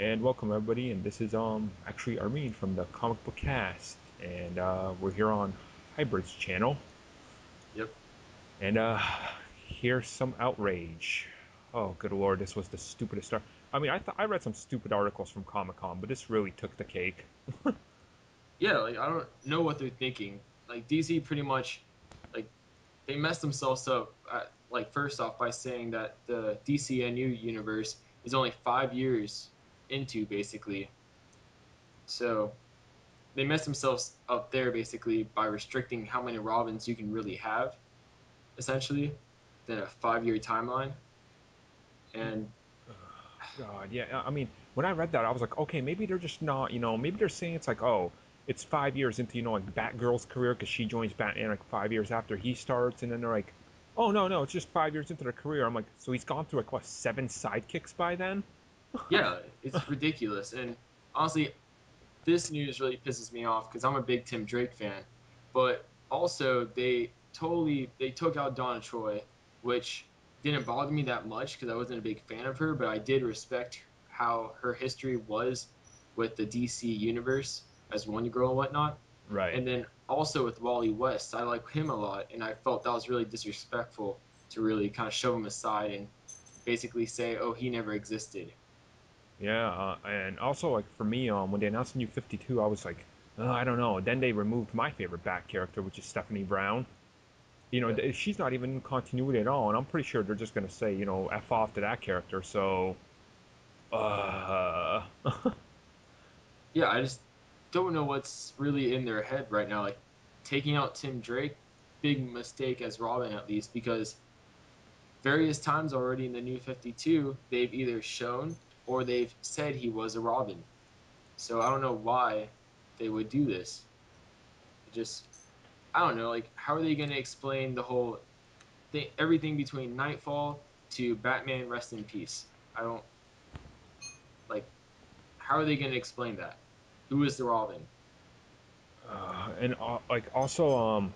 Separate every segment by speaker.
Speaker 1: And welcome everybody, and this is actually Armin from the Comic Book Cast, and we're here on Hybrid's channel,
Speaker 2: Yep.
Speaker 1: and here's some outrage. Oh, good lord, this was the stupidest start. I mean, I read some stupid articles from Comic Con, but this really took the cake.
Speaker 2: Yeah, like I don't know what they're thinking. Like DC pretty much like they messed themselves up like first off by saying that the DCNU universe is only 5 years into basically. So they messed themselves up there basically by restricting how many Robins you can really have, essentially, than a 5 year timeline. And
Speaker 1: God, yeah. I mean, when I read that, I was like, okay, maybe they're just not, maybe they're saying it's like, oh, it's 5 years into, like Batgirl's career because she joins Batman like 5 years after he starts, and then they're like, oh no, it's just 5 years into their career. I'm like, so he's gone through like what, seven sidekicks by then?
Speaker 2: yeah, it's ridiculous. And honestly, this news really pisses me off because I'm a big Tim Drake fan. But also they took out Donna Troy, which didn't bother me that much because I wasn't a big fan of her, but I did respect how her history was with the DC universe as Wonder Girl and whatnot.
Speaker 1: Right.
Speaker 2: And then also with Wally West, I like him a lot, and I felt that was really disrespectful to really kind of shove him aside and basically say, "Oh, he never existed."
Speaker 1: Yeah, and also like for me, when they announced the new 52, I was like, I don't know. Then they removed my favorite Bat character, which is Stephanie Brown.
Speaker 2: Yeah.
Speaker 1: She's not even in continuity at all, and I'm pretty sure they're just gonna say, f off to that character. So, uh,
Speaker 2: Yeah, I just don't know what's really in their head right now. Like taking out Tim Drake, big mistake as Robin at least, because various times already in the new 52, they've either shown or they've said he was a Robin. So I don't know why they would do this. It just I don't know, like how are they going to explain the whole thing, everything between Nightfall to Batman Rest in Peace? I don't like how are they going to explain that? Who is the Robin?
Speaker 1: and like also,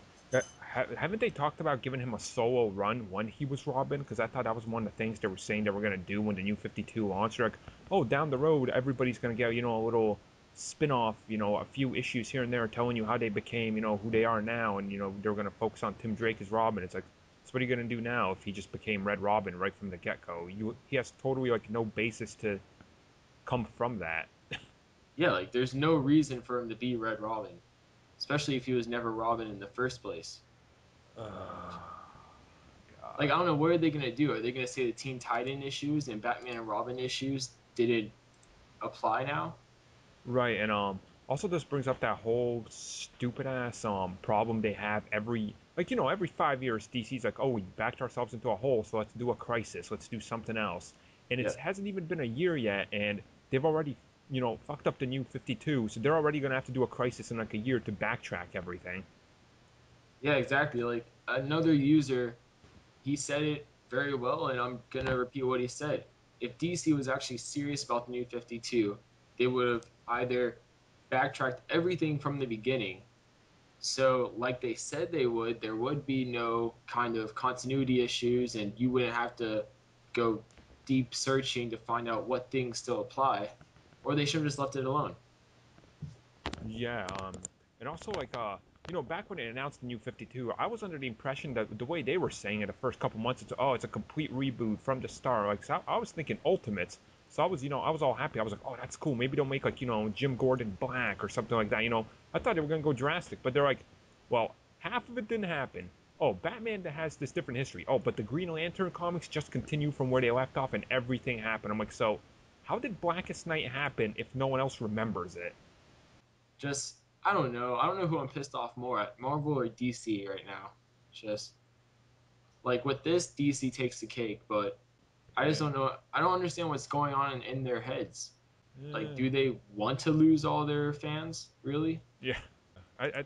Speaker 1: haven't they talked about giving him a solo run when he was Robin? Because I thought that was one of the things they were saying they were gonna do when the new 52 launched. They're like, oh, down the road, everybody's gonna get a little spin-off, a few issues here and there telling you how they became, who they are now, and they're gonna focus on Tim Drake as Robin. It's like, so what are you gonna do now if he just became Red Robin right from the get-go? He has totally like no basis to come from that.
Speaker 2: Yeah, like there's no reason for him to be Red Robin, especially if he was never Robin in the first place. Like I
Speaker 1: God.
Speaker 2: don't know what are they gonna do? Are they gonna say the Teen Titan issues and Batman and Robin issues didn't apply now?
Speaker 1: Right, and also this brings up that whole stupid ass problem they have every 5 years DC's like, oh, we backed ourselves into a hole, so let's do a crisis, let's do something else. And it
Speaker 2: Yeah,
Speaker 1: hasn't even been a year yet, and they've already fucked up the new 52, so they're already gonna have to do a crisis in like a year to backtrack everything.
Speaker 2: yeah, exactly. Like another user, he said it very well, and I'm gonna repeat what he said. If DC was actually serious about the new 52, they would have either backtracked everything from the beginning. So, like they said they would, there would be no kind of continuity issues, and you wouldn't have to go deep searching to find out what things still apply, or they should have just left it alone.
Speaker 1: Yeah, and also like back when they announced the new 52, I was under the impression that the way they were saying it the first couple months, it's a complete reboot from the start. Like, so I was thinking Ultimates, so I was all happy. I was like, oh, that's cool. Maybe they'll make like Jim Gordon black or something like that. I thought they were gonna go drastic, but they're like, well, half of it didn't happen. Oh, Batman has this different history. Oh, but the Green Lantern comics just continue from where they left off, and everything happened. I'm like, so how did Blackest Night happen if no one else remembers it?
Speaker 2: Just, I don't know. I don't know who I'm pissed off more at, Marvel or DC right now. Just like with this, DC takes the cake, but I just
Speaker 1: Yeah.
Speaker 2: don't know. I don't understand what's going on in their heads. Like,
Speaker 1: Yeah.
Speaker 2: do they want to lose all their fans? Really?
Speaker 1: Yeah, I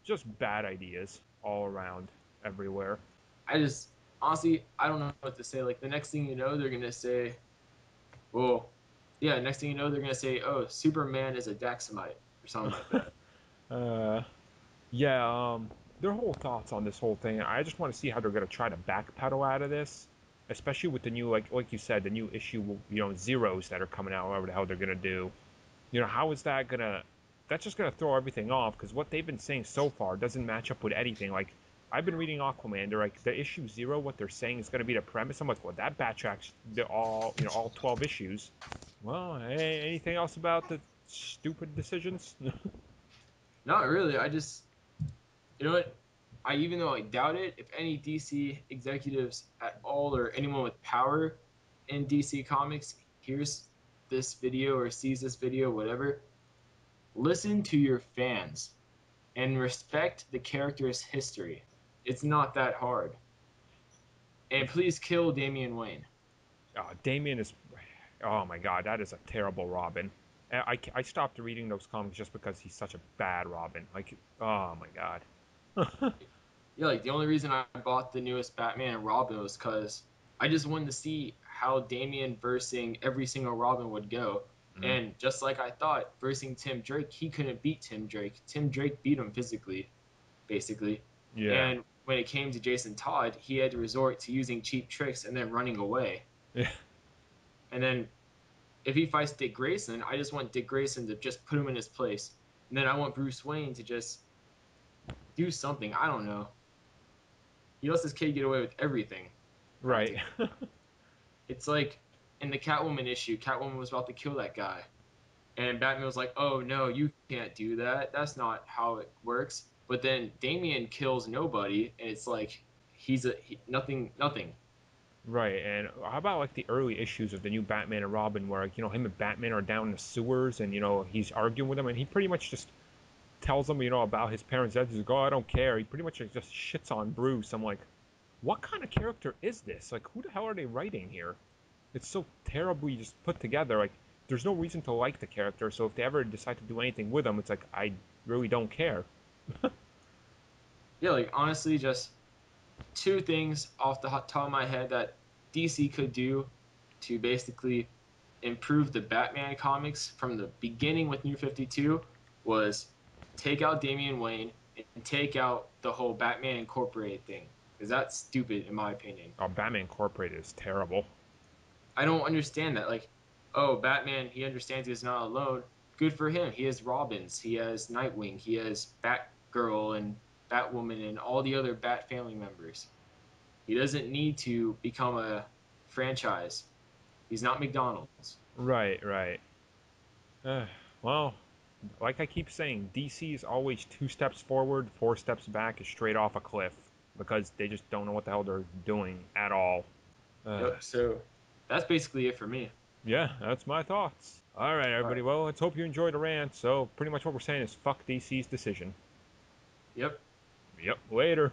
Speaker 1: just bad ideas all around, everywhere.
Speaker 2: I just honestly I don't know what to say. Like the next thing you know, they're gonna say, well, yeah, next thing you know, they're gonna say, oh, Superman is a Daxamite or something like that.
Speaker 1: Uh, yeah, their whole thoughts on this whole thing. I just want to see how they're gonna try to backpedal out of this. especially with the new like you said, the new issue, zeros that are coming out, whatever the hell they're gonna do. How is that gonna? That's just gonna throw everything off because what they've been saying so far doesn't match up with anything. Like I've been reading Aquaman, they're like the issue zero, what they're saying is gonna be the premise. I'm like, well, that backtracks the all 12 issues. Well, hey, anything else about the stupid decisions?
Speaker 2: Not really. I just, you know what? I even though I doubt it, if any DC executives at all or anyone with power in DC Comics hears this video or sees this video, whatever, listen to your fans and respect the character's history. It's not that hard. And please kill Damian Wayne.
Speaker 1: Damien is, oh my god, that is a terrible Robin. I stopped reading those comics just because he's such a bad Robin. Like, oh my god.
Speaker 2: Yeah, like the only reason I bought the newest Batman and Robin was because I just wanted to see how Damian versing every single Robin would go.
Speaker 1: Mm,
Speaker 2: And just like I thought, versing Tim Drake, he couldn't beat Tim Drake. Tim Drake beat him physically, basically.
Speaker 1: yeah.
Speaker 2: And when it came to Jason Todd, he had to resort to using cheap tricks and then running away.
Speaker 1: Yeah.
Speaker 2: And then if he fights Dick Grayson, I just want Dick Grayson to just put him in his place. And then I want Bruce Wayne to just do something. I don't know. He lets this kid get away with everything,
Speaker 1: Right.
Speaker 2: practically. It's like in the Catwoman issue, Catwoman was about to kill that guy. And Batman was like, oh no, you can't do that. That's not how it works. But then Damian kills nobody, and it's like nothing, nothing.
Speaker 1: Right. And how about like the early issues of the new Batman and Robin where him and Batman are down in the sewers and he's arguing with him and he pretty much just tells him, about his parents' death. He's like, "Oh, I don't care." He pretty much just shits on Bruce. I'm like, "What kind of character is this? Like, who the hell are they writing here?" It's so terribly just put together. Like, there's no reason to like the character. So if they ever decide to do anything with him, it's like I really don't care.
Speaker 2: Yeah, like honestly, just two things off the top of my head that DC could do to basically improve the Batman comics from the beginning with New 52 was take out Damian Wayne and take out the whole Batman Incorporated thing. Because that's stupid, in my opinion.
Speaker 1: Oh, Batman Incorporated is terrible.
Speaker 2: I don't understand that. Like, oh, Batman, he understands he's not alone. Good for him. He has Robins, he has Nightwing, he has Batgirl and Batwoman and all the other Bat family members. He doesn't need to become a franchise. He's not McDonald's.
Speaker 1: Right, right. Uh, well, like I keep saying, DC is always 2 steps forward, 4 steps back, is straight off a cliff because they just don't know what the hell they're doing at all. Uh,
Speaker 2: Yep. So that's basically it for me.
Speaker 1: yeah, that's my thoughts. All right,
Speaker 2: All
Speaker 1: everybody.
Speaker 2: right.
Speaker 1: Well, let's hope you enjoyed the rant. So, pretty much what we're saying is fuck DC's decision.
Speaker 2: Yep.
Speaker 1: Yep, later.